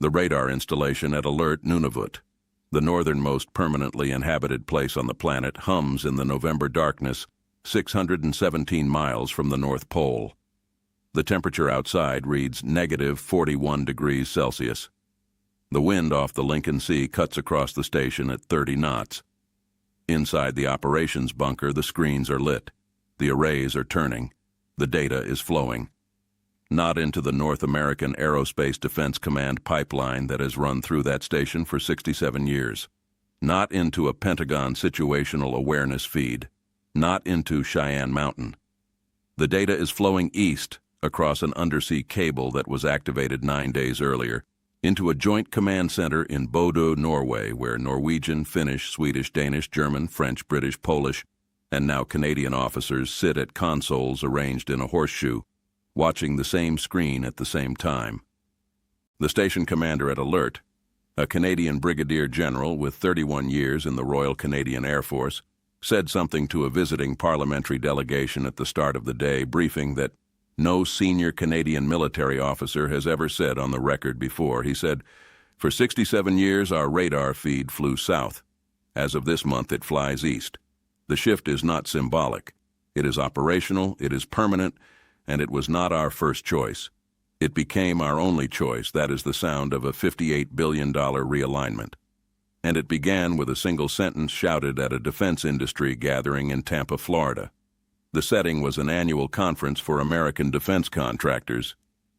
The radar installation at Alert Nunavut, the northernmost permanently inhabited place on the planet, hums in the November darkness 617 miles from the North Pole. The temperature outside reads -41 degrees Celsius. The wind off the Lincoln Sea cuts across the station at 30 knots. Inside the operations bunker, the screens are lit. The arrays are turning. The data is flowing. Not into the North American Aerospace Defense Command pipeline that has run through that station for 67 years. Not into a Pentagon situational awareness feed. Not into Cheyenne Mountain. The data is flowing east across an undersea cable that was activated 9 days earlier into a joint command center in Bodø, Norway, where Norwegian, Finnish, Swedish, Danish, German, French, British, Polish, and now Canadian officers sit at consoles arranged in a horseshoe, watching the same screen at the same time. The station commander at Alert, a Canadian brigadier general with 31 years in the Royal Canadian Air Force, said something to a visiting parliamentary delegation at the start of the day briefing that no senior Canadian military officer has ever said on the record before. He said, "For 67 years, our radar feed flew south. As of this month, it flies east. The shift is not symbolic. It is operational, it is permanent, and it was not our first choice. It became our only choice. That is the sound of a $58 billion realignment." And it began with a single sentence shouted at a defense industry gathering in Tampa, Florida. The setting was an annual conference for American defense contractors,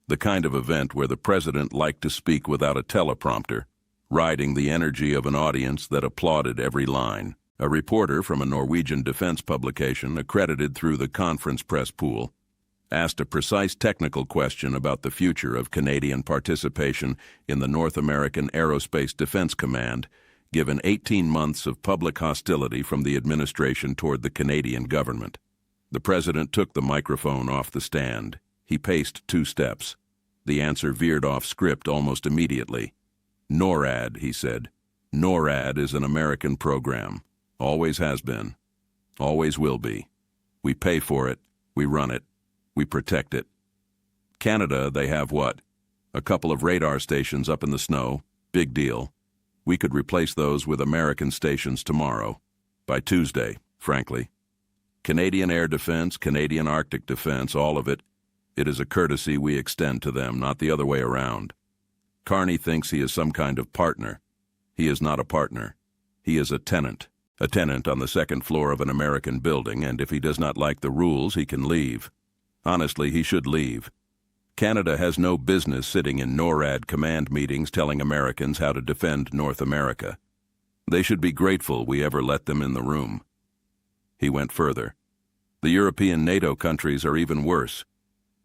the kind of event where the president liked to speak without a teleprompter, riding the energy of an audience that applauded every line. A reporter from a Norwegian defense publication accredited through the conference press pool asked a precise technical question about the future of Canadian participation in the North American Aerospace Defense Command, given 18 months of public hostility from the administration toward the Canadian government. The president took the microphone off the stand. He paced 2 steps. The answer veered off script almost immediately. "NORAD," he said. "NORAD is an American program. Always has been. Always will be. We pay for it. We run it. We protect it. Canada, they have what? A couple of radar stations up in the snow. Big deal. We could replace those with American stations tomorrow. By Tuesday, frankly. Canadian air defense, Canadian Arctic defense, all of it. It is a courtesy we extend to them, not the other way around. Carney thinks he is some kind of partner. He is not a partner. He is a tenant on the second floor of an American building, and if he does not like the rules, he can leave. Honestly, he should leave. Canada has no business sitting in NORAD command meetings telling Americans how to defend North America. They should be grateful we ever let them in the room." He went further. "The European NATO countries are even worse.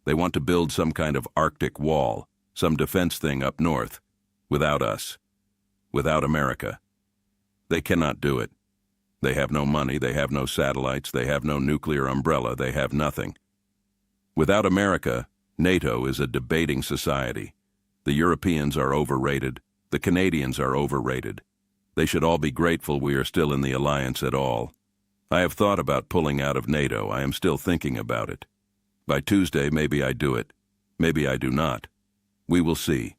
They want to build some kind of Arctic wall, some defense thing up north, without us, without America. They cannot do it. They have no money, they have no satellites, they have no nuclear umbrella, they have nothing. Without America, NATO is a debating society. The Europeans are overrated. The Canadians are overrated. They should all be grateful we are still in the alliance at all. I have thought about pulling out of NATO. I am still thinking about it. By Tuesday, maybe I do it. Maybe I do not. We will see."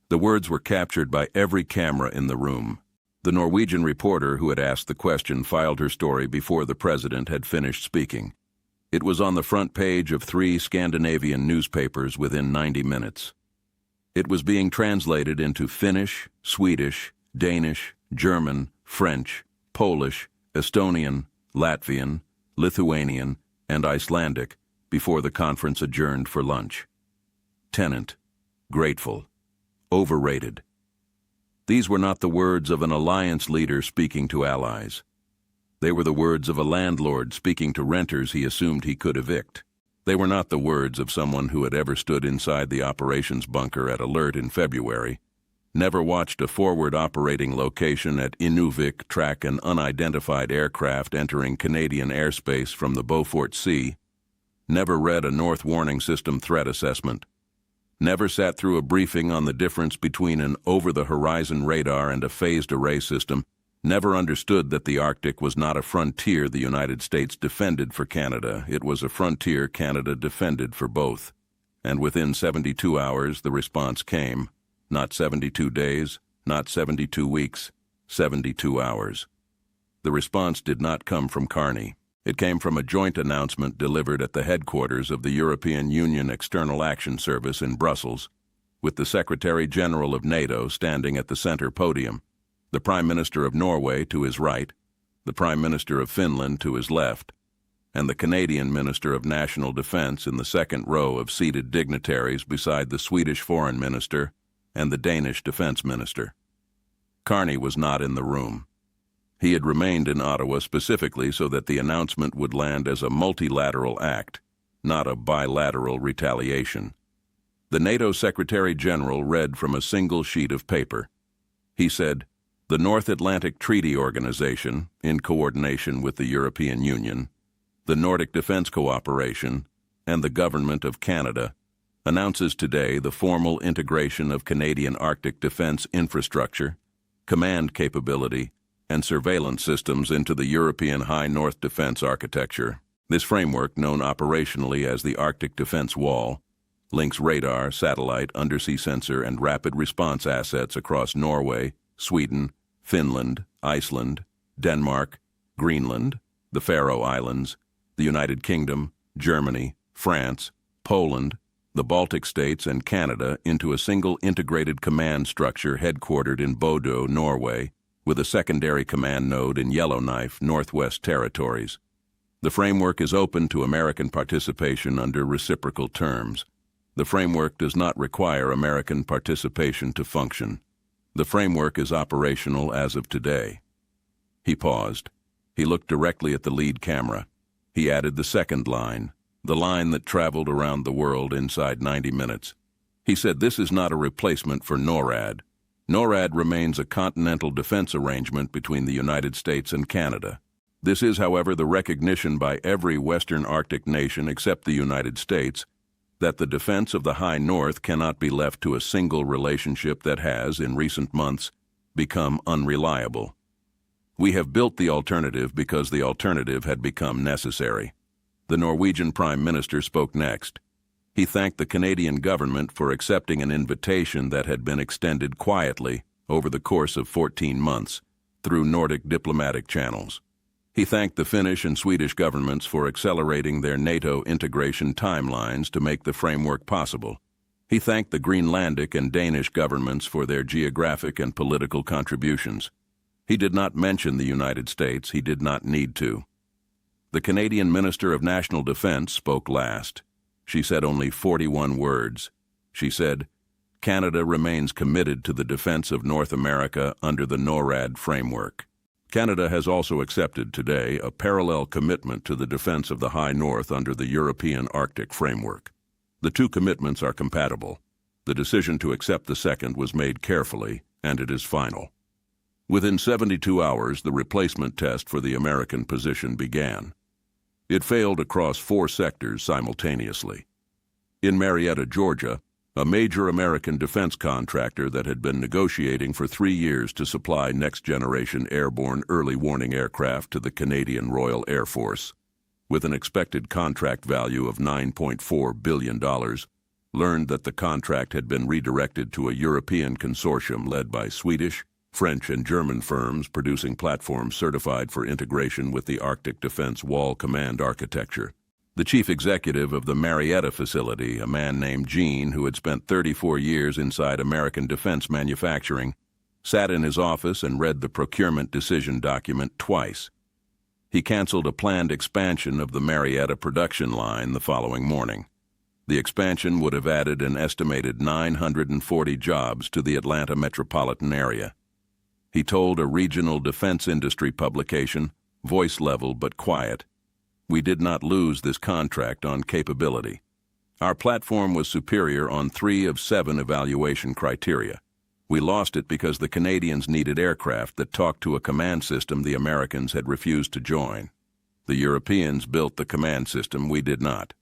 The words were captured by every camera in the room. The Norwegian reporter who had asked the question filed her story before the president had finished speaking. It was on the front page of 3 Scandinavian newspapers within 90 minutes. It was being translated into Finnish, Swedish, Danish, German, French, Polish, Estonian, Latvian, Lithuanian, and Icelandic before the conference adjourned for lunch. Tenant, grateful, overrated. These were not the words of an alliance leader speaking to allies. They were the words of a landlord speaking to renters he assumed he could evict. They were not the words of someone who had ever stood inside the operations bunker at Alert in February, never watched a forward operating location at Nunavut track an unidentified aircraft entering Canadian airspace from the Beaufort Sea, never read a North Warning System threat assessment, never sat through a briefing on the difference between an over-the-horizon radar and a phased array system, never understood that the Arctic was not a frontier the United States defended for Canada. It was a frontier Canada defended for both. And within 72 hours, the response came. Not 72 days, not 72 weeks, 72 hours. The response did not come from Carney. It came from a joint announcement delivered at the headquarters of the European Union External Action Service in Brussels, with the Secretary-General of NATO standing at the center podium, the Prime Minister of Norway to his right, the Prime Minister of Finland to his left, and the Canadian Minister of National Defence in the second row of seated dignitaries beside the Swedish Foreign Minister and the Danish Defence Minister. Carney was not in the room. He had remained in Ottawa specifically so that the announcement would land as a multilateral act, not a bilateral retaliation. The NATO Secretary-General read from a single sheet of paper. He said, "The North Atlantic Treaty Organization, in coordination with the European Union, the Nordic Defence Cooperation, and the Government of Canada, announces today the formal integration of Canadian Arctic defence infrastructure, command capability, and surveillance systems into the European High North Defence Architecture. This framework, known operationally as the Arctic Defence Wall, links radar, satellite, undersea sensor, and rapid response assets across Norway, Sweden, Finland, Iceland, Denmark, Greenland, the Faroe Islands, the United Kingdom, Germany, France, Poland, the Baltic states, and Canada into a single integrated command structure headquartered in Bodø, Norway, with a secondary command node in Yellowknife, Northwest Territories. The framework is open to American participation under reciprocal terms. The framework does not require American participation to function. The framework is operational as of today." He paused. He looked directly at the lead camera. He added the second line, the line that traveled around the world inside 90 minutes. He said, "This is not a replacement for NORAD. NORAD remains a continental defense arrangement between the United States and Canada. This is, however, the recognition by every Western Arctic nation except the United States that the defense of the High North cannot be left to a single relationship that has, in recent months, become unreliable. We have built the alternative because the alternative had become necessary." The Norwegian Prime Minister spoke next. He thanked the Canadian government for accepting an invitation that had been extended quietly over the course of 14 months through Nordic diplomatic channels. He thanked the Finnish and Swedish governments for accelerating their NATO integration timelines to make the framework possible. He thanked the Greenlandic and Danish governments for their geographic and political contributions. He did not mention the United States. He did not need to. The Canadian Minister of National Defence spoke last. She said only 41 words. She said, "Canada remains committed to the defense of North America under the NORAD framework." Canada has also accepted today a parallel commitment to the defense of the High North under the European Arctic framework. The two commitments are compatible. The decision to accept the second was made carefully, and it is final. Within 72 hours, the replacement test for the American position began. It failed across 4 sectors simultaneously. In Marietta, Georgia, a major American defense contractor that had been negotiating for 3 years to supply next-generation airborne early warning aircraft to the Canadian Royal Air Force, with an expected contract value of $9.4 billion, learned that the contract had been redirected to a European consortium led by Swedish, French, and German firms producing platforms certified for integration with the Arctic Defense Wall Command architecture. The chief executive of the Marietta facility, a man named Gene who had spent 34 years inside American defense manufacturing, sat in his office and read the procurement decision document twice. He canceled a planned expansion of the Marietta production line the following morning. The expansion would have added an estimated 940 jobs to the Atlanta metropolitan area. He told a regional defense industry publication, voice level but quiet, "We did not lose this contract on capability. Our platform was superior on 3 of 7 evaluation criteria. We lost it because the Canadians needed aircraft that talked to a command system the Americans had refused to join. The Europeans built the command system, we did not.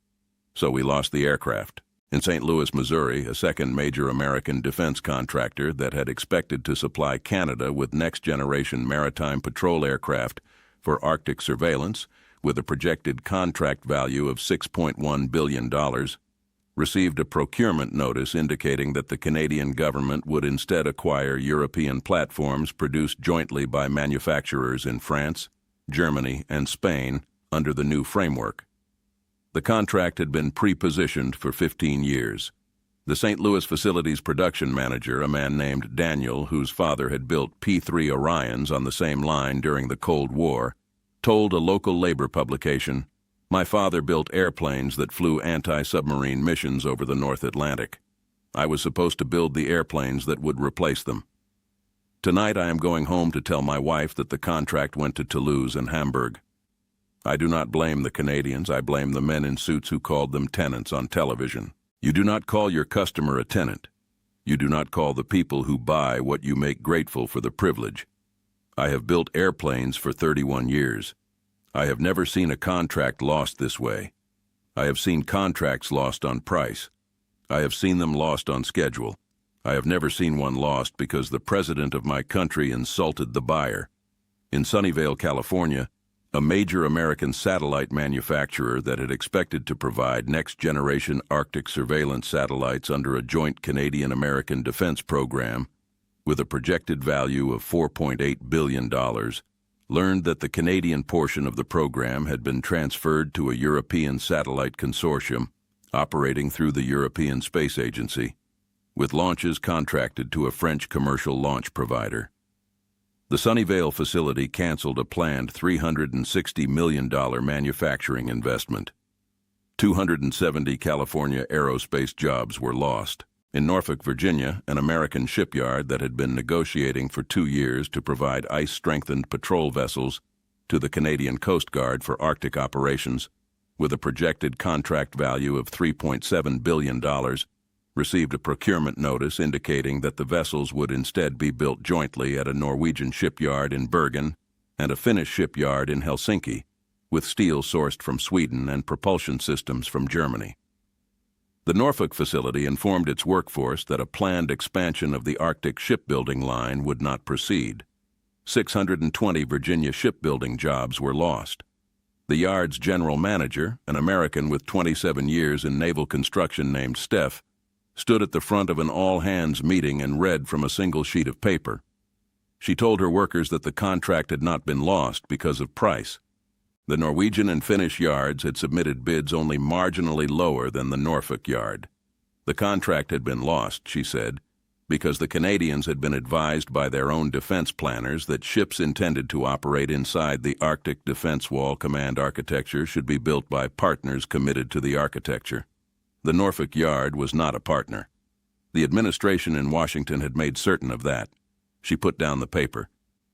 So we lost the aircraft." In St. Louis, Missouri, a second major American defense contractor that had expected to supply Canada with next-generation maritime patrol aircraft for Arctic surveillance, with a projected contract value of $6.1 billion, received a procurement notice indicating that the Canadian government would instead acquire European platforms produced jointly by manufacturers in France, Germany, and Spain under the new framework. The contract had been pre-positioned for 15 years. The St. Louis facility's production manager, a man named Daniel, whose father had built P-3 Orions on the same line during the Cold War, told a local labor publication, "My father built airplanes that flew anti-submarine missions over the North Atlantic. I was supposed to build the airplanes that would replace them. Tonight I am going home to tell my wife that the contract went to Toulouse and Hamburg. I do not blame the Canadians, I blame the men in suits who called them tenants on television. You do not call your customer a tenant. You do not call the people who buy what you make grateful for the privilege. I have built airplanes for 31 years. I have never seen a contract lost this way. I have seen contracts lost on price. I have seen them lost on schedule. I have never seen one lost because the president of my country insulted the buyer. In Sunnyvale, California, a major American satellite manufacturer that had expected to provide next-generation Arctic surveillance satellites under a joint Canadian-American defense program, with a projected value of $4.8 billion, learned that the Canadian portion of the program had been transferred to a European satellite consortium operating through the European Space Agency, with launches contracted to a French commercial launch provider. The Sunnyvale facility canceled a planned $360 million manufacturing investment. 270 California aerospace jobs were lost. In Norfolk, Virginia, an American shipyard that had been negotiating for 2 years to provide ice-strengthened patrol vessels to the Canadian Coast Guard for Arctic operations, with a projected contract value of $3.7 billion, received a procurement notice indicating that the vessels would instead be built jointly at a Norwegian shipyard in Bergen and a Finnish shipyard in Helsinki, with steel sourced from Sweden and propulsion systems from Germany. The Norfolk facility informed its workforce that a planned expansion of the Arctic shipbuilding line would not proceed. 620 Virginia shipbuilding jobs were lost. The yard's general manager, an American with 27 years in naval construction named Steph, stood at the front of an all-hands meeting and read from a single sheet of paper. She told her workers that the contract had not been lost because of price. The Norwegian and Finnish yards had submitted bids only marginally lower than the Norfolk yard. The contract had been lost, she said, because the Canadians had been advised by their own defense planners that ships intended to operate inside the Arctic Defense Wall Command architecture should be built by partners committed to the architecture. The Norfolk yard was not a partner. The administration in Washington had made certain of that. She put down the paper.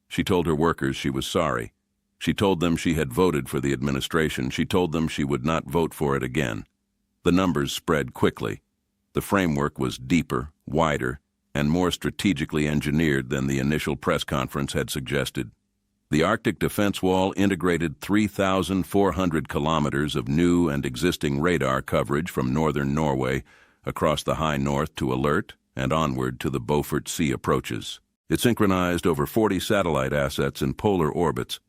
She told her workers she was sorry. She told them she had voted for the administration. She told them she would not vote for it again. The numbers spread quickly. The framework was deeper, wider, and more strategically engineered than the initial press conference had suggested. The Arctic Defense Wall integrated 3,400 kilometers of new and existing radar coverage from northern Norway across the high north to Alert and onward to the Beaufort Sea approaches. It synchronized over 40 satellite assets in polar orbits,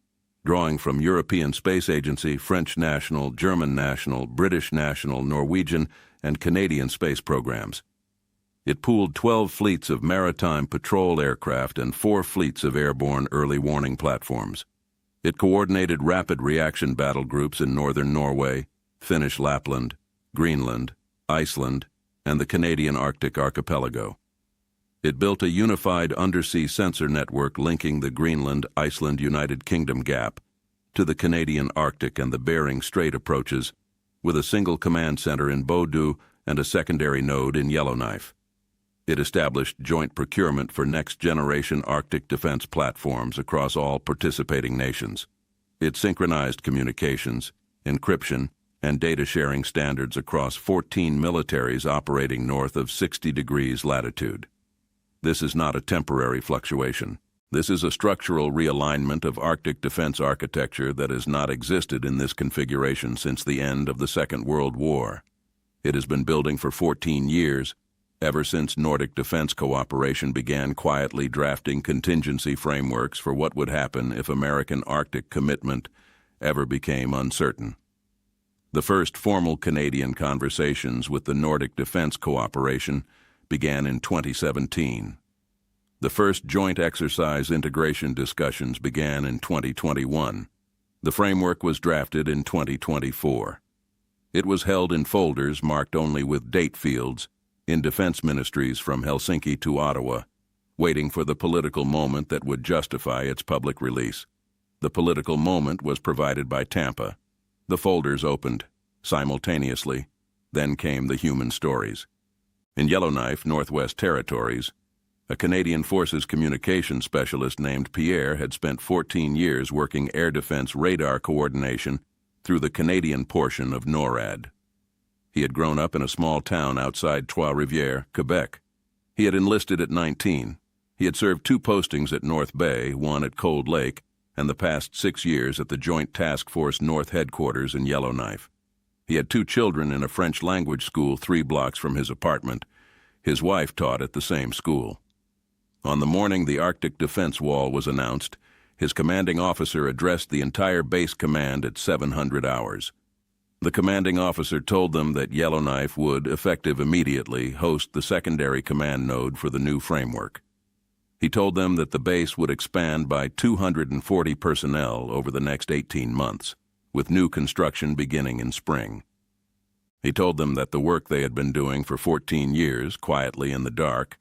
drawing from European Space Agency, French national, German national, British national, Norwegian, and Canadian space programs. It pooled 12 fleets of maritime patrol aircraft and 4 fleets of airborne early warning platforms. It coordinated rapid reaction battle groups in northern Norway, Finnish Lapland, Greenland, Iceland, and the Canadian Arctic archipelago. It built a unified undersea sensor network linking the Greenland-Iceland-United Kingdom gap to the Canadian Arctic and the Bering Strait approaches, with a single command center in Bodø and a secondary node in Yellowknife. It established joint procurement for next-generation Arctic defense platforms across all participating nations. It synchronized communications, encryption, and data-sharing standards across 14 militaries operating north of 60 degrees latitude. This is not a temporary fluctuation. This is a structural realignment of Arctic defense architecture that has not existed in this configuration since the end of the Second World War. It has been building for 14 years, ever since Nordic defense cooperation began quietly drafting contingency frameworks for what would happen if American Arctic commitment ever became uncertain. The first formal Canadian conversations with the Nordic Defence Cooperation began in 2017. The first joint exercise integration discussions began in 2021. The framework was drafted in 2024. It was held in folders marked only with date fields in defense ministries from Helsinki to Ottawa, waiting for the political moment that would justify its public release. The political moment was provided by Tampa. The folders opened simultaneously. Then came the human stories. In Yellowknife, Northwest Territories, a Canadian Forces communication specialist named Pierre had spent 14 years working air defense radar coordination through the Canadian portion of NORAD. He had grown up in a small town outside Trois-Rivières, Quebec. He had enlisted at 19. He had served 2 postings at North Bay, 1 at Cold Lake, and the past 6 years at the Joint Task Force North Headquarters in Yellowknife. He had 2 children in a French language school 3 blocks from his apartment. His wife taught at the same school. On the morning the Arctic Defense Wall was announced, his commanding officer addressed the entire base command at 700 hours. The commanding officer told them that Yellowknife would, effective immediately, host the secondary command node for the new framework. He told them that the base would expand by 240 personnel over the next 18 months, with new construction beginning in spring. He told them that the work they had been doing for 14 years, quietly in the dark,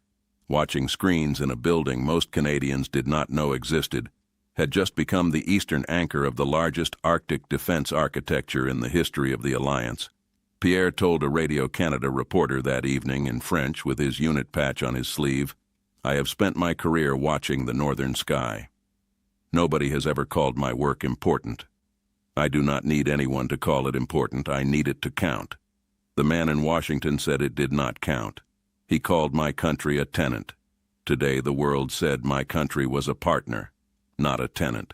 watching screens in a building most Canadians did not know existed, had just become the eastern anchor of the largest Arctic defense architecture in the history of the Alliance. Pierre told a Radio Canada reporter that evening in French with his unit patch on his sleeve, "I have spent my career watching the northern sky. Nobody has ever called my work important. I do not need anyone to call it important. I need it to count." The man in Washington said it did not count. He called my country a tenant. Today the world said my country was a partner, not a tenant.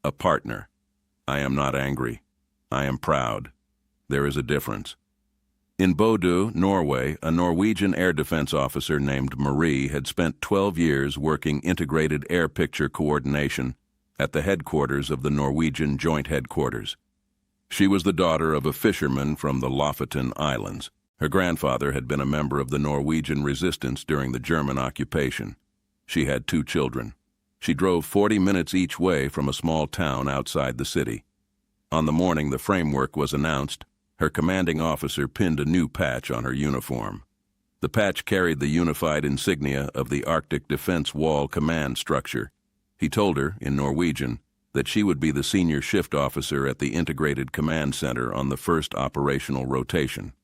A partner. I am not angry. I am proud. There is a difference. In Bodø, Norway, a Norwegian air defense officer named Marie had spent 12 years working integrated air picture coordination at the headquarters of the Norwegian Joint Headquarters. She was the daughter of a fisherman from the Lofoten Islands. Her grandfather had been a member of the Norwegian resistance during the German occupation. She had 2 children. She drove 40 minutes each way from a small town outside the city. On the morning the framework was announced, her commanding officer pinned a new patch on her uniform. The patch carried the unified insignia of the Arctic Defense Wall Command Structure. He told her, in Norwegian, that she would be the senior shift officer at the Integrated Command Center on the first operational rotation.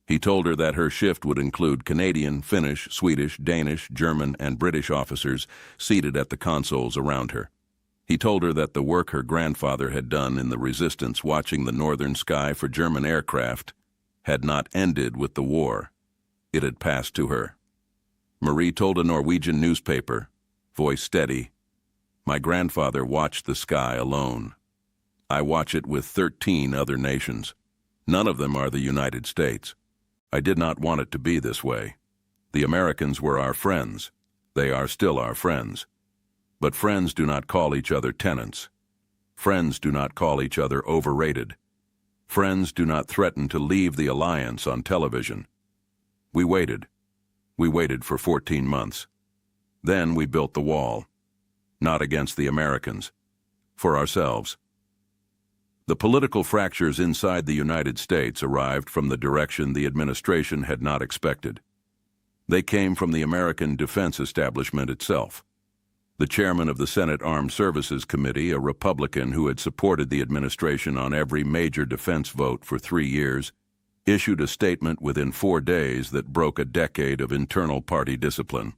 He told her that her shift would include Canadian, Finnish, Swedish, Danish, German, and British officers seated at the consoles around her. He told her that the work her grandfather had done in the resistance watching the northern sky for German aircraft had not ended with the war. It had passed to her. Marie told a Norwegian newspaper, voice steady, "My grandfather watched the sky alone. I watch it with 13 other nations. None of them are the United States. I did not want it to be this way. The Americans were our friends. They are still our friends. But friends do not call each other tenants. Friends do not call each other overrated. Friends do not threaten to leave the alliance on television. We waited. We waited for 14 months. Then we built the wall. Not against the Americans. For ourselves." The political fractures inside the United States arrived from the direction the administration had not expected. They came from the American defense establishment itself. The chairman of the Senate Armed Services Committee, a Republican who had supported the administration on every major defense vote for 3 years, issued a statement within 4 days that broke a decade of internal party discipline.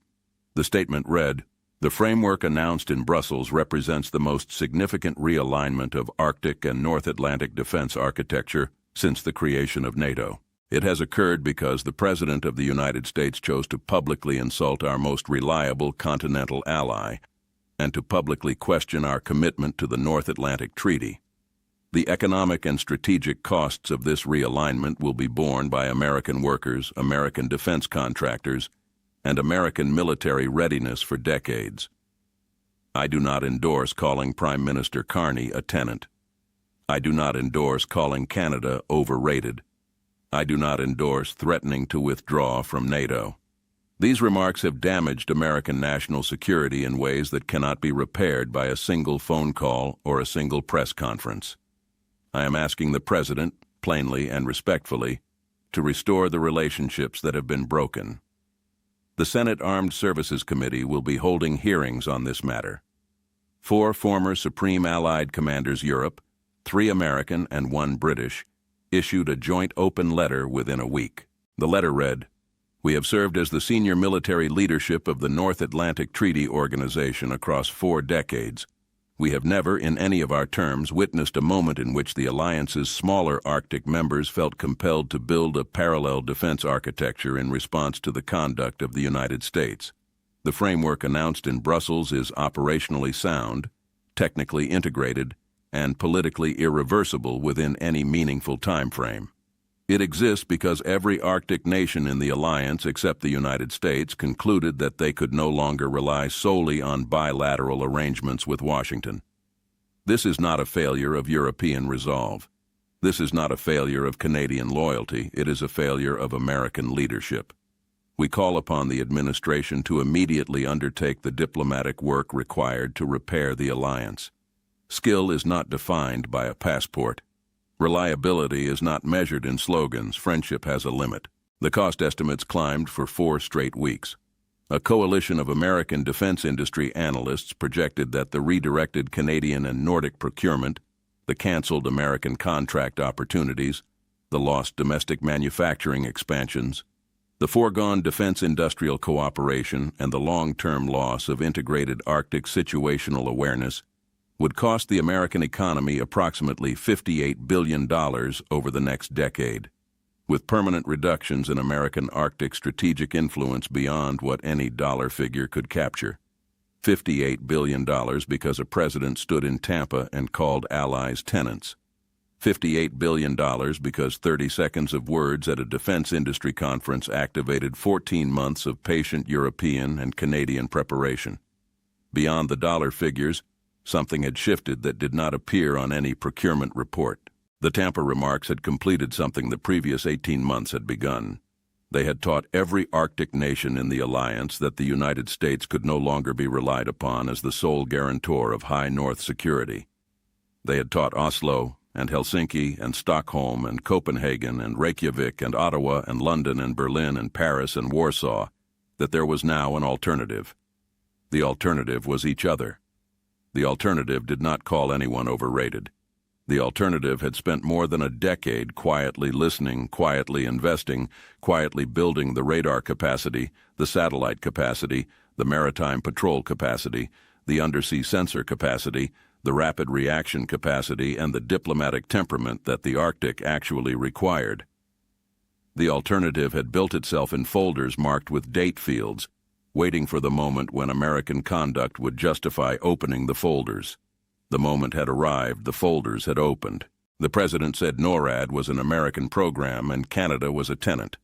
The statement read, "The framework announced in Brussels represents the most significant realignment of Arctic and North Atlantic defense architecture since the creation of NATO. It has occurred because the President of the United States chose to publicly insult our most reliable continental ally and to publicly question our commitment to the North Atlantic Treaty. The economic and strategic costs of this realignment will be borne by American workers, American defense contractors, and American military readiness for decades. I do not endorse calling Prime Minister Carney a tenant. I do not endorse calling Canada overrated. I do not endorse threatening to withdraw from NATO. These remarks have damaged American national security in ways that cannot be repaired by a single phone call or a single press conference. I am asking the President, plainly and respectfully, to restore the relationships that have been broken. The Senate Armed Services Committee will be holding hearings on this matter. 4 former Supreme Allied Commanders Europe, 3 American and 1 British, issued a joint open letter within a week. The letter read, "We have served as the senior military leadership of the North Atlantic Treaty Organization across 4 decades. We have never, in any of our terms, witnessed a moment in which the alliance's smaller Arctic members felt compelled to build a parallel defense architecture in response to the conduct of the United States. The framework announced in Brussels is operationally sound, technically integrated, and politically irreversible within any meaningful time frame. It exists because every Arctic nation in the alliance except the United States concluded that they could no longer rely solely on bilateral arrangements with Washington. This is not a failure of European resolve. This is not a failure of Canadian loyalty. It is a failure of American leadership. We call upon the administration to immediately undertake the diplomatic work required to repair the alliance. Skill is not defined by a passport. Reliability is not measured in slogans. Friendship has a limit. The cost estimates climbed for 4 straight weeks. A coalition of American defense industry analysts projected that the redirected Canadian and Nordic procurement, the canceled American contract opportunities, the lost domestic manufacturing expansions, the foregone defense industrial cooperation, and the long-term loss of integrated Arctic situational awareness would cost the American economy approximately $58 billion over the next decade, with permanent reductions in American Arctic strategic influence beyond what any dollar figure could capture. $58 billion because a president stood in Tampa and called allies tenants. $58 billion because 30 seconds of words at a defense industry conference activated 14 months of patient European and Canadian preparation. Beyond the dollar figures, something had shifted that did not appear on any procurement report. The Tampa remarks had completed something the previous 18 months had begun. They had taught every Arctic nation in the alliance that the United States could no longer be relied upon as the sole guarantor of high North security. They had taught Oslo and Helsinki and Stockholm and Copenhagen and Reykjavik and Ottawa and London and Berlin and Paris and Warsaw that there was now an alternative. The alternative was each other. The alternative did not call anyone overrated. The alternative had spent more than a decade quietly listening, quietly investing, quietly building the radar capacity, the satellite capacity, the maritime patrol capacity, the undersea sensor capacity, the rapid reaction capacity, and the diplomatic temperament that the Arctic actually required. The alternative had built itself in folders marked with date fields, waiting for the moment when American conduct would justify opening the folders. The moment had arrived, the folders had opened. The President said NORAD was an American program and Canada was a tenant.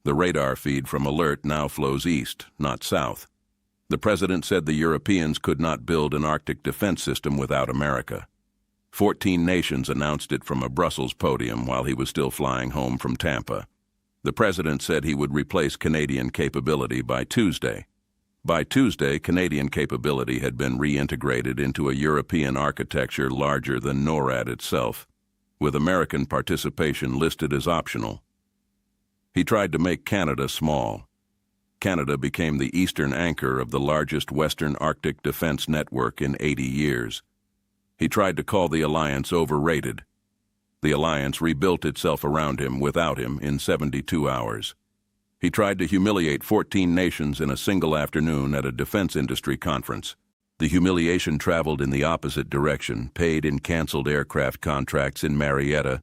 The radar feed from Alert now flows east, not south. The President said the Europeans could not build an Arctic defense system without America. 14 nations announced it from a Brussels podium while he was still flying home from Tampa. The President said he would replace Canadian capability by Tuesday. By Tuesday, Canadian capability had been reintegrated into a European architecture larger than NORAD itself, with American participation listed as optional. He tried to make Canada small. Canada became the eastern anchor of the largest Western Arctic defense network in 80 years. He tried to call the alliance overrated. The alliance rebuilt itself around him without him in 72 hours. He tried to humiliate 14 nations in a single afternoon at a defense industry conference. The humiliation traveled in the opposite direction, paid in canceled aircraft contracts in Marietta,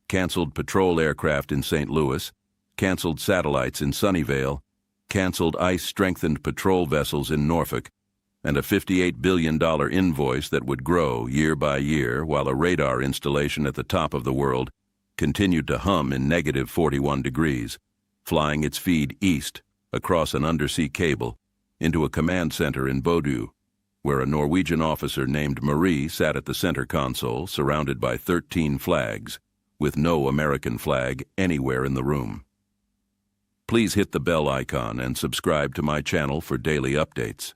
canceled patrol aircraft in St. Louis, canceled satellites in Sunnyvale, canceled ice-strengthened patrol vessels in Norfolk, and a $58 billion invoice that would grow year by year while a radar installation at the top of the world continued to hum in negative 41 degrees. Flying its feed east, across an undersea cable, into a command center in Bodø, where a Norwegian officer named Marie sat at the center console, surrounded by 13 flags, with no American flag anywhere in the room. Please hit the bell icon and subscribe to my channel for daily updates.